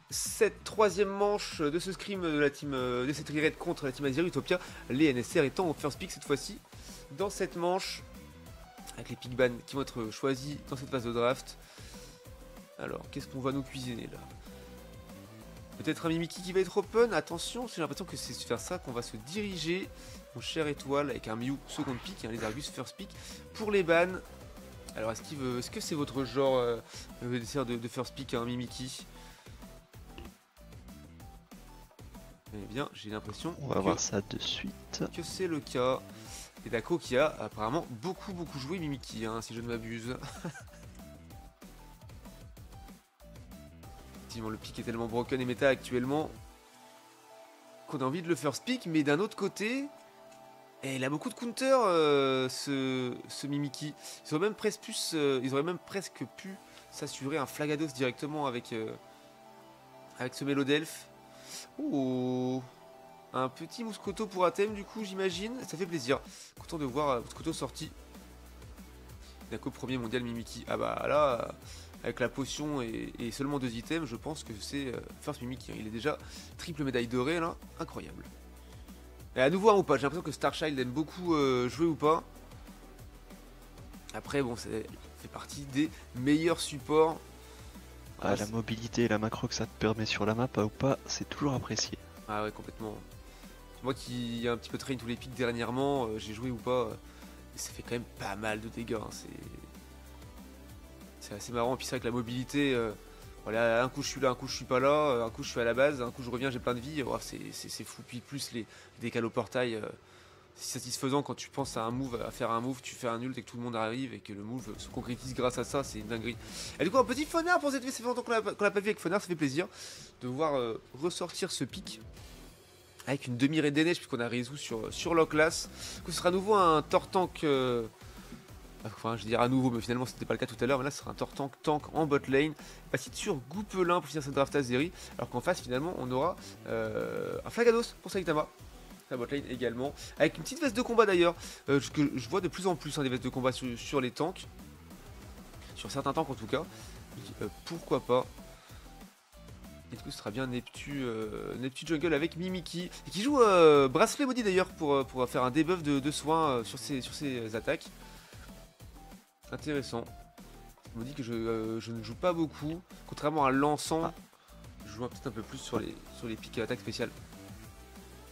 cette troisième manche de ce scrim de la team DC3 Red contre la team Azeri Utopia. Les NSR étant au first pick cette fois-ci dans cette manche. Avec les pick ban qui vont être choisis dans cette phase de draft. Alors, qu'est-ce qu'on va nous cuisiner là? Peut-être un Mimikyu qui va être open. Attention, j'ai l'impression que c'est vers ça qu'on va se diriger. Mon cher étoile avec un Mew second pick et un Lézargus first pick pour les bans. Alors, est-ce que c'est votre genre de first pick un Mimikyu? Eh bien, j'ai l'impression On va voir ça de suite. Que c'est le cas. Et Dako qui a apparemment beaucoup joué Mimikyu, hein, si je ne m'abuse. Effectivement, le pick est tellement broken et méta actuellement qu'on a envie de le first pick, mais d'un autre côté, il a beaucoup de counter ce Mimikyu. Ils auraient même presque pu s'assurer un Flagados directement avec ce Mélodelph. Oh, un petit Mouscoto pour Athème du coup, j'imagine. Ça fait plaisir. Content de voir Mouscoto sorti. Dako premier mondial Mimikyu. Ah bah là, avec la potion et seulement 2 items, je pense que c'est first Mimikyu. Il est déjà triple médaille dorée là, incroyable. Et à nouveau un ou pas, j'ai l'impression que Starchild aime beaucoup jouer ou pas. Après bon, ça fait partie des meilleurs supports. Ah, la mobilité et la macro que ça te permet sur la map ou pas, c'est toujours apprécié. Ah ouais, complètement. Moi qui ai un petit peu train tous les pics dernièrement, j'ai joué ou pas, et ça fait quand même pas mal de dégâts. Hein, c'est assez marrant. Et puis c'est vrai que la mobilité, voilà, un coup je suis là, un coup je suis pas là, un coup je suis à la base, un coup je reviens, j'ai plein de vie. Oh, c'est fou. Puis plus les décals au portail, c'est satisfaisant quand tu penses à faire un move, tu fais un ult et que tout le monde arrive et que le move se concrétise grâce à ça, c'est une dinguerie. Et du coup, un petit Fonard pour cette vie, ça fait longtemps qu'on l'a pas vu avec Fonard, ça fait plaisir de voir ressortir ce pic. Avec une demi-raid des neiges puisqu'on a résolu sur Locklass. Ce sera à nouveau un Tortank. Enfin, je veux dire à nouveau, mais finalement c'était pas le cas tout à l'heure. Mais là, ce sera un Tortank tank en bot lane. Passé sur Goupelin pour finir cette draft Azeri. Alors qu'en face, finalement, on aura un Flagados pour Saitama. La bot lane également. Avec une petite veste de combat d'ailleurs. Que je vois de plus en plus des vestes de combat sur les tanks. Sur certains tanks en tout cas. Pourquoi pas. Et du coup ce sera bien Neptune Jungle avec Mimikyu. Et qui joue bracelet body d'ailleurs pour faire un debuff de soins sur ses attaques. Intéressant. Je me dis que je ne joue pas beaucoup. Contrairement à Lançant, je joue peut-être un peu plus sur les pics attaques spéciales.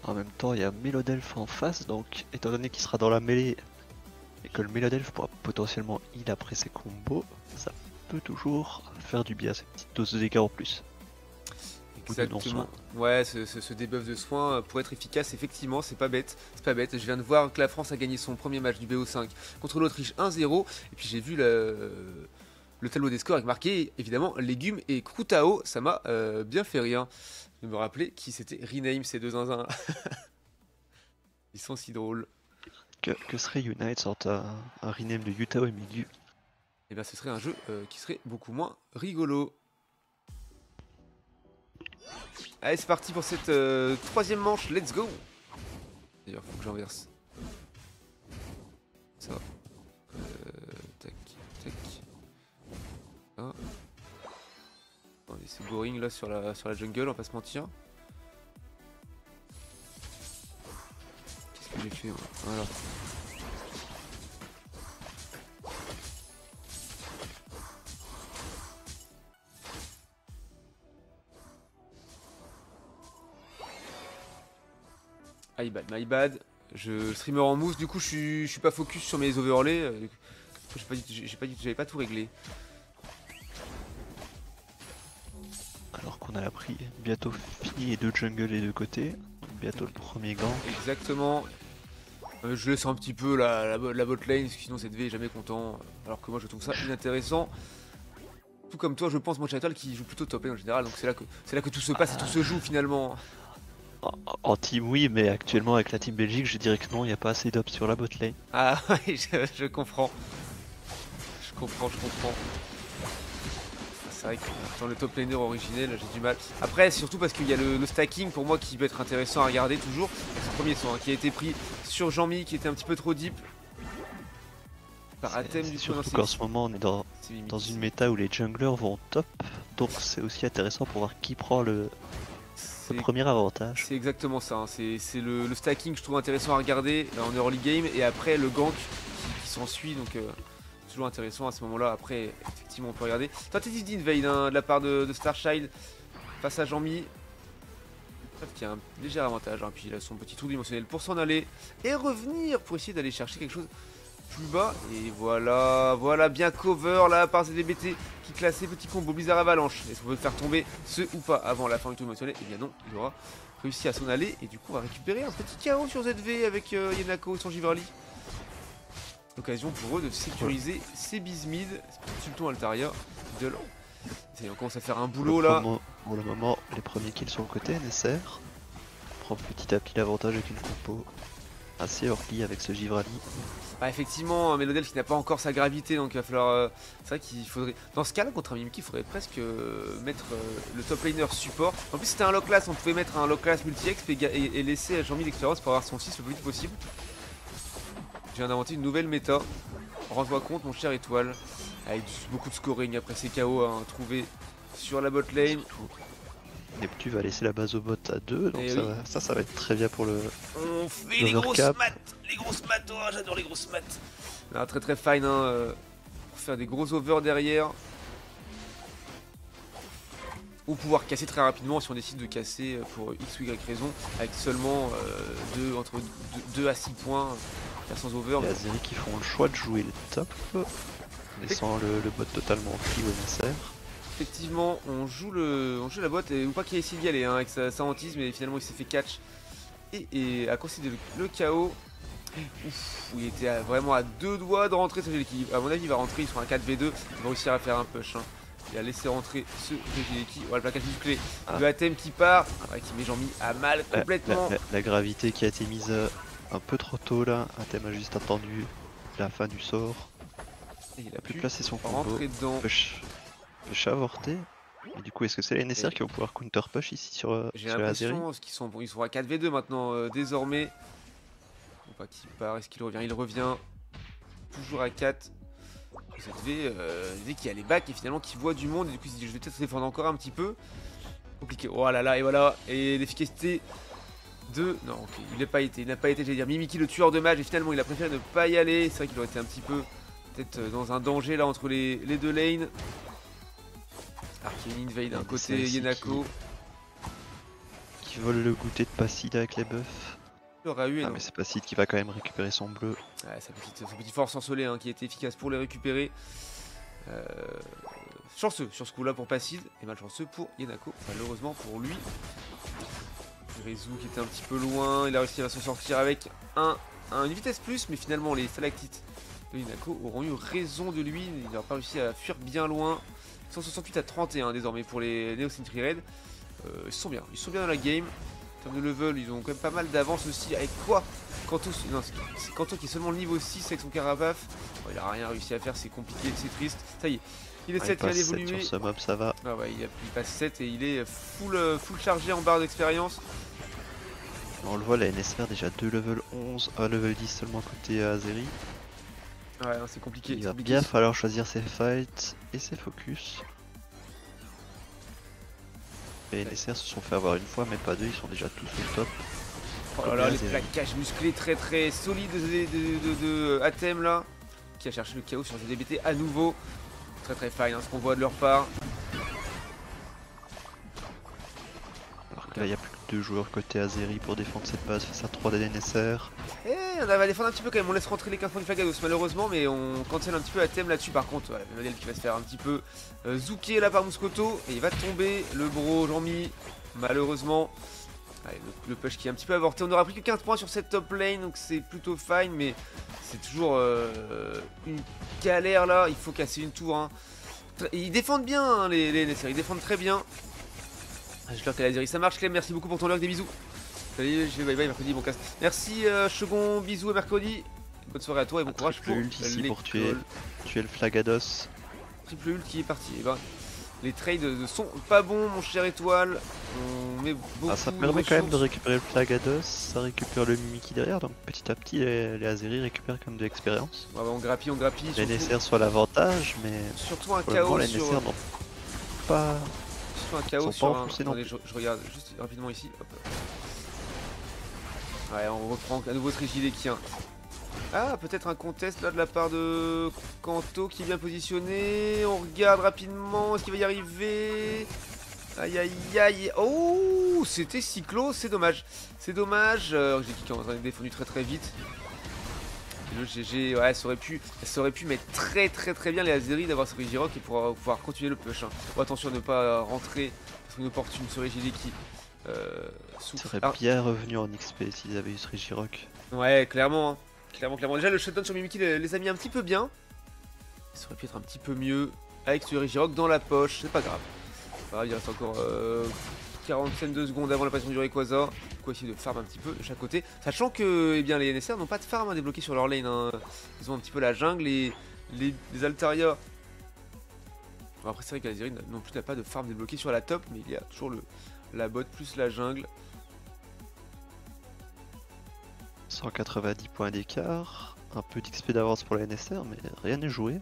En même temps, il y a Mélodelph en face, donc étant donné qu'il sera dans la mêlée et que le Mélodelph pourra potentiellement heal après ses combos, ça peut toujours faire du bien, cette petite dose de dégâts en plus. Exactement. Ouais, ce debuff de soins pour être efficace, effectivement, c'est pas bête. C'est pas bête. Je viens de voir que la France a gagné son premier match du BO5 contre l'Autriche 1-0. Et puis j'ai vu le tableau des scores avec marqué évidemment légumes et Croutao. Ça m'a bien fait rire de me rappeler qui c'était Rename ces deux zinzins. Ils sont si drôles. Que serait Unite sans un rename de Utah et Migu? Et bien ce serait un jeu qui serait beaucoup moins rigolo. Allez, c'est parti pour cette troisième manche, let's go. D'ailleurs, faut que j'inverse ça. Tac, tac. Ah. Attendez, c'est boring là sur la jungle, on va pas se mentir. Qu'est-ce que j'ai fait moi? Voilà. My bad. Je streamer en mousse, du coup je suis pas focus sur mes overlays. J'avais pas tout réglé. Alors qu'on a appris bientôt fini et 2 jungle et 2 côtés. Bientôt le premier gant. Exactement. Je laisse un petit peu la bot lane, sinon cette V est jamais content. Alors que moi je trouve ça inintéressant. Tout comme toi, je pense, mon Chatal qui joue plutôt top lane en général. Donc c'est là que tout se passe et tout se joue finalement. En team oui, mais actuellement avec la team Belgique, je dirais que non, il n'y a pas assez d'op sur la bot lane. Ah oui, je comprends. Je comprends. C'est vrai que dans le top laner originel, j'ai du mal. Après, surtout parce qu'il y a le stacking pour moi qui peut être intéressant à regarder toujours. C'est le premier son qui a été pris sur Jean-Mi qui était un petit peu trop deep. Par Athème du coup. Surtout qu'en ce moment on est dans dans une méta où les junglers vont top, donc c'est aussi intéressant pour voir qui prend le premier avantage. C'est exactement ça, hein. C'est le stacking que je trouve intéressant à regarder en early game et après le gank qui s'ensuit, donc c'est toujours intéressant à ce moment là. Après effectivement on peut regarder. Tentative d'invade hein, de la part de Starchild face à Jean-Mi qui a un léger avantage, hein. Puis il a son petit trou dimensionnel pour s'en aller et revenir pour essayer d'aller chercher quelque chose plus bas. Et voilà bien cover là par ZDBT qui classait petit combo Blizzard Avalanche. Est-ce qu'on peut faire tomber ce ou pas avant la fin du tour émotionnel? Eh bien non, il aura réussi à s'en aller et du coup on va récupérer un petit KO sur ZV avec Yenako sans Giverly. L'occasion pour eux de sécuriser ces Bismid, Sultan Altaria de l'an. On commence à faire un boulot là. Pour le moment, les premiers kills sur le côté, NSR prend petit à petit l'avantage avec une compo assez early avec ce Giverly. Ah, effectivement, Melodel qui n'a pas encore sa gravité, donc il va falloir. C'est vrai qu'il faudrait. Dans ce cas-là, contre un Mimikyu, il faudrait presque mettre le top laner support. En plus, c'était un lock class, on pouvait mettre un lock class multi-exp et laisser Jean-Mi l'expérience pour avoir son 6 le plus vite possible. Je viens d'inventer une nouvelle méta. Rends-toi compte, mon cher Étoile, avec beaucoup de scoring après ces KO à trouver sur la bot lane. Neptune va laisser la base au bot à 2, donc ça va être très bien pour le. On fait les grosses maths, oh, j'adore les grosses maths. Là, très très fine hein, pour faire des gros overs derrière. Ou pouvoir casser très rapidement si on décide de casser pour X ou Y raison, avec seulement entre 2 à 6 points, sans over. Il y a Azeri qui font le choix de jouer le top, laissant le bot totalement free au nécessaire. Effectivement, on joue la boîte, et ou pas qu'il ait essayé d'y aller hein, avec sa hantise, mais finalement il s'est fait catch et a concédé le KO. Ouf, il était vraiment à 2 doigts de rentrer. À mon avis, il va rentrer, ils sont à 4v2, il va réussir à faire un push. Hein. Il a laissé rentrer ce Regileki. Voilà le plaquage musclé. Le Atem qui part, qui met Jean-Mi à mal complètement. La gravité qui a été mise un peu trop tôt là. Atem a juste attendu la fin du sort. Et il a pu placer son combo. Rentrer dedans. Push avorté. Et du coup, est-ce que c'est les NSR qui vont pouvoir counter push ici sur la Azeri? J'ai l'impression qu'ils sont à 4v2 maintenant désormais. Pas qu'il part, est-ce qu'il revient? Il revient. Toujours à 4. ZV qui a les backs et finalement qui voit du monde et du coup il se dit je vais peut-être défendre encore un petit peu. Compliqué. Oh là là, et voilà. Et l'efficacité de. Non, ok, il n'a pas été, j'allais dire Mimikyu le tueur de mage et finalement il a préféré ne pas y aller. C'est vrai qu'il aurait été un petit peu peut-être dans un danger là entre les deux lanes. Arcane Invade d'un côté, Yenako. Qui vole le goûter de Pacide avec les buffs. Mais c'est Pacide qui va quand même récupérer son bleu. Ouais, sa petite force ensolée hein, qui était efficace pour les récupérer. Chanceux sur ce coup là pour Pacide et malchanceux pour Yenako, malheureusement pour lui. Rezu qui était un petit peu loin, il a réussi à s'en sortir avec une vitesse plus, mais finalement les stalactites de Yenako auront eu raison de lui, il n'aura pas réussi à fuir bien loin. 168 à 31 désormais pour les Neo Sentry Red. Ils sont bien dans la game. En termes de level, ils ont quand même pas mal d'avance aussi. Avec quoi Kanto, c'est Kanto qui est seulement le niveau 6 avec son Carapace. Oh, il a rien réussi à faire, c'est compliqué, c'est triste. Ça y est, il est 7, il a évolué. Sur ce mob, ça va. Ah ouais, il passe 7 et il est full chargé en barre d'expérience. On le voit, la NSR déjà 2 level 11, 1 level 10 seulement côté Azeri. Ouais, c'est compliqué. Il va bien falloir choisir ses fights et ses focus. Les NSR se sont fait avoir une fois, mais pas deux, ils sont déjà tous au top. Oh là là, les plaquages musclés très très solides de Atem là, qui a cherché le chaos sur ZDBT à nouveau. Très très fine hein, ce qu'on voit de leur part. Alors que là, il n'y a plus que 2 joueurs côté Azeri pour défendre cette base face à 3 des NSR. Et on va défendre un petit peu quand même, on laisse rentrer les 15 points du Flagados malheureusement, mais on cancel un petit peu Atem là-dessus. Par contre, voilà, le modèle qui va se faire un petit peu zouker là par Mouscoto, et il va tomber le bro Jean-Mi, malheureusement. Allez, le push qui est un petit peu avorté. On aura pris que 15 points sur cette top lane, donc c'est plutôt fine, mais c'est toujours une galère là. Il faut casser une tour. Hein. Ils défendent bien hein, les NSR, ils défendent très bien. J'espère que la série ça marche. Clem, merci beaucoup pour ton lurk, des bisous. Salut, je vais bye bye mercredi, bon casse. Merci Chegon, bisous et mercredi. Bonne soirée à toi et bon courage pour ici pour tuer le Flagados. Triple ult qui est parti. Et ben, Les trades ne sont pas bons, mon cher Étoile. On met beaucoup Ça permet quand même de ressources. récupérer le Plagados, ça récupère le Mimiki derrière, donc petit à petit les Azeri récupèrent comme de l'expérience. Ouais, on grappille, on grappille. Les NSR sont à l'avantage, mais Surtout un pour le moment chaos les sur... NSR n'ont pas... Surtout un chaos sont sur pas un... enfoncés non Attendez, je regarde juste rapidement ici. Hop. Ouais, on reprend à nouveau ce Régilekien. Ah, peut-être un contest là de la part de Kanto qui est bien positionné. On regarde rapidement, est-ce qu'il va y arriver? Aïe aïe aïe. Oh, c'était Cyclo, c'est dommage. C'est dommage. J'ai qui est en train de défendu très très vite. Le GG, ouais, ça aurait pu mettre très bien les Azeri d'avoir ce Regirock et pouvoir continuer le push. Hein. Bon, attention à ne pas rentrer sur une opportune ce Regilé qui souffre. serait bien revenu en XP s'ils avaient eu ce Regirock. Ouais, clairement. Hein. Clairement. Déjà, le shutdown sur Mimiki les a mis un petit peu bien. Ça aurait pu être un petit peu mieux avec ce Regirock dans la poche. C'est pas grave. Il reste encore 42 secondes avant l'apparition du Rayquaza. Il faut essayer de farm un petit peu de chaque côté. Sachant que bien, les NSR n'ont pas de farm à débloquer sur leur lane. Hein. Ils ont un petit peu la jungle et les Altaria. Bon, après, c'est vrai qu'Aziri non plus n'a pas de farm débloqué sur la top. Mais il y a toujours la bot plus la jungle. 190 points d'écart, un peu d'XP d'avance pour la NSR, mais rien n'est joué.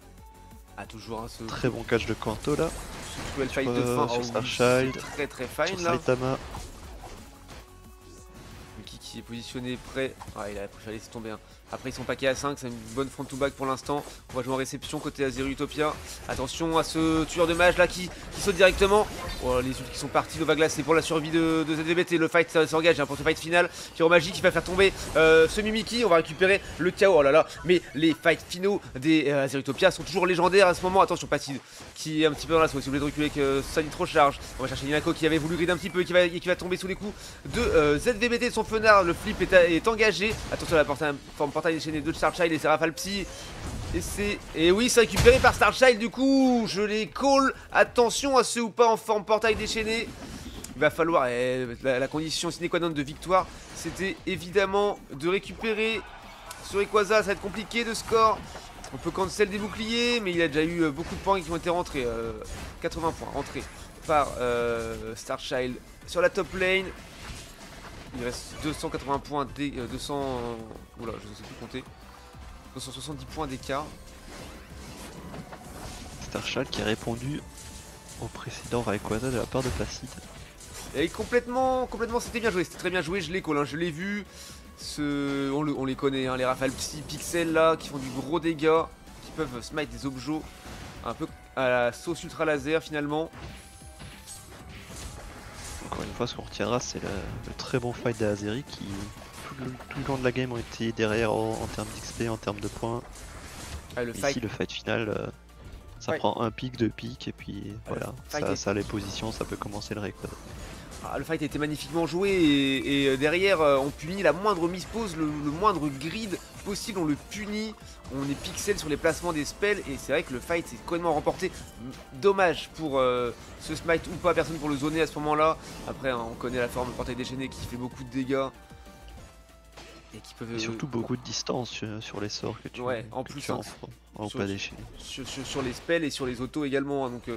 Ah, toujours un ce Très bon catch de Kanto là. duel fight de fin. Sur Oh, Starchild, très fine sur là. Saitama. Miki qui est positionné prêt. Ah, il a préféré laisser tomber. Hein. Après, ils sont paquets à 5. C'est une bonne front to back pour l'instant. On va jouer en réception côté Azeri Utopia. Attention à ce tueur de mage là qui saute directement. Oh, les ults qui sont partis. Novaglas, c'est pour la survie de ZVBT. Le fight s'engage hein, pour ce fight final. Pyro Magie qui va faire tomber ce Mimiki. On va récupérer le chaos. Oh là là. Mais les fights finaux des Azeri Utopia sont toujours légendaires à ce moment. Attention, Patid qui est un petit peu dans la sauce. Si vous voulez de reculer que ça trop charge. On va chercher Ninako qui avait voulu grid un petit peu et qui va tomber sous les coups de ZVBT de son fenard. Le flip est engagé. Attention à la forme portail déchaîné de Starchild et c'est Rafale Psy. Et oui, c'est récupéré par Starchild du coup. Je les call. Attention à ceux ou pas en forme portail déchaîné. Il va falloir. La condition sine qua non de victoire, c'était évidemment de récupérer ce Rayquaza. Ça va être compliqué de score. On peut cancel des boucliers, mais il a déjà eu beaucoup de points qui ont été rentrés. 80 points rentrés par Starchild sur la top lane. Il reste 280 points, 200... Oula, je ne sais plus compter. 270 points d'écart. Starchild qui a répondu au précédent Rayquaza de la part de Placide. Et complètement, c'était bien joué, c'était très bien joué, je l'ai call, hein, je l'ai vu. On les connaît, hein, les Rafale Psy Pixel là, qui font du gros dégâts, qui peuvent smite des objets, un peu à la sauce ultra laser finalement. Encore une fois, ce qu'on retiendra, c'est le très bon fight d'Azeri qui, tout le long de la game, ont été derrière en termes d'XP, en termes de points. Ah, le fight final, ça prend un pic, deux pics, et puis voilà, ça a les positions, ça peut commencer le Rayquaza. Ah, le fight a été magnifiquement joué et derrière on punit la moindre mispose, le moindre grid possible, on le punit, on est pixel sur les placements des spells et c'est vrai que le fight s'est complètement remporté. Dommage pour ce smite ou pas, personne pour le zoner à ce moment là. Après hein, on connaît la forme de portail déchaîné qui fait beaucoup de dégâts. Et qui peuvent... Et surtout beaucoup de distance sur les sorts que tu, en plus, hein, pas déchaîné. Sur les spells et sur les autos également. Hein, donc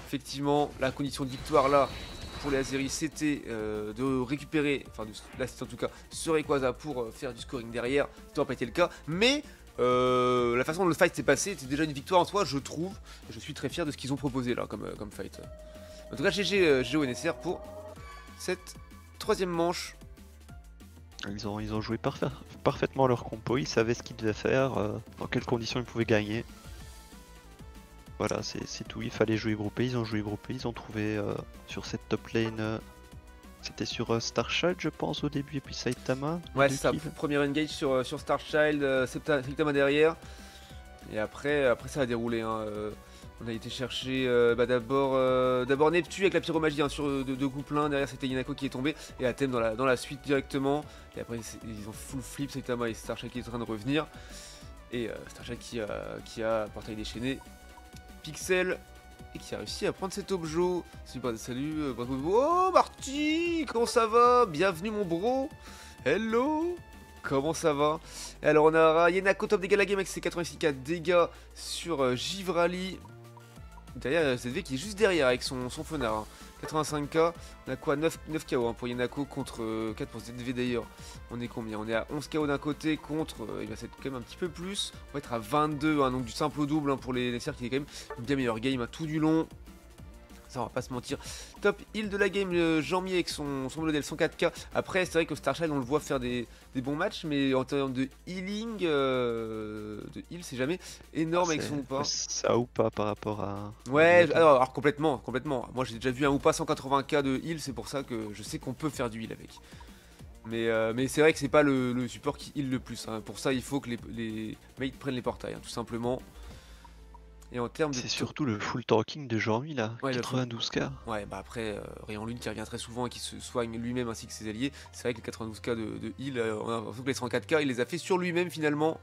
effectivement la condition de victoire là pour les Azeri c'était de récupérer, enfin de l'assister en tout cas, ce Rayquaza pour faire du scoring derrière. Ça n'aurait pas été le cas, mais la façon dont le fight s'est passé était déjà une victoire en soi, je trouve. Et je suis très fier de ce qu'ils ont proposé là comme fight. En tout cas, GG au NSR pour cette troisième manche. Ils ont joué parfaitement leur compo, ils savaient ce qu'ils devaient faire, dans quelles conditions ils pouvaient gagner. Voilà, c'est tout, il fallait jouer groupé, ils ont joué groupé, ils ont trouvé sur cette top lane, c'était sur Starchild je pense au début, et puis Saitama. Ouais c'est ça, premier engage sur Starchild, Saitama derrière, et après ça a déroulé. Hein, on a été chercher d'abord Neptune avec la pyromagie hein, sur deux coups pleins, derrière c'était Yanako qui est tombé, et Athème dans la suite directement, et après ils ont full flip Saitama et Starchild qui est en train de revenir, et Starchild qui a portail déchaîné. Pixel et qui a réussi à prendre cet objet. Salut, oh Marty, comment ça va? Bienvenue mon bro. Hello, comment ça va? Et alors on a Yenako top dégâts la game avec ses 86k dégâts sur Givrali. derrière ZV qui est juste derrière avec son Fenard. Hein. 85k, on a quoi 9 KO hein, pour Yanako contre 4 pour ZV d'ailleurs. On est combien? On est à 11 KO d'un côté contre, il va être quand même un petit peu plus. On va être à 22, hein, donc du simple au double hein, pour les cercles qui est quand même une bien meilleure game hein, tout du long. Ça on va pas se mentir. Top heal de la game, Jean-Mi avec son modèle 104k. Après c'est vrai que Starchild on le voit faire des bons matchs, mais en termes de healing, de heal c'est jamais énorme avec son Hoopa. Ça ou pas par rapport à... Ouais, alors complètement. Moi j'ai déjà vu un Hoopa 180k de heal, c'est pour ça que je sais qu'on peut faire du heal avec. Mais c'est vrai que c'est pas le support qui heal le plus. Hein. Pour ça il faut que les mates prennent les portails, hein, tout simplement. Et en termes de... C'est surtout le full tanking de Jean-Mi là, ouais, 92k. Ouais, bah après, Rayon Lune qui revient très souvent et qui se soigne lui-même ainsi que ses alliés. C'est vrai que les 92k de heal, on a l'impression que les 104k, il les a fait sur lui-même finalement.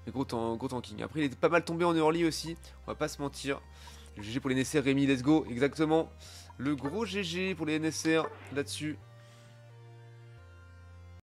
Mais gros tanking. Après, il est pas mal tombé en early aussi, on va pas se mentir. Le GG pour les NSR, Rémi, let's go, exactement. Le gros GG pour les NSR là-dessus.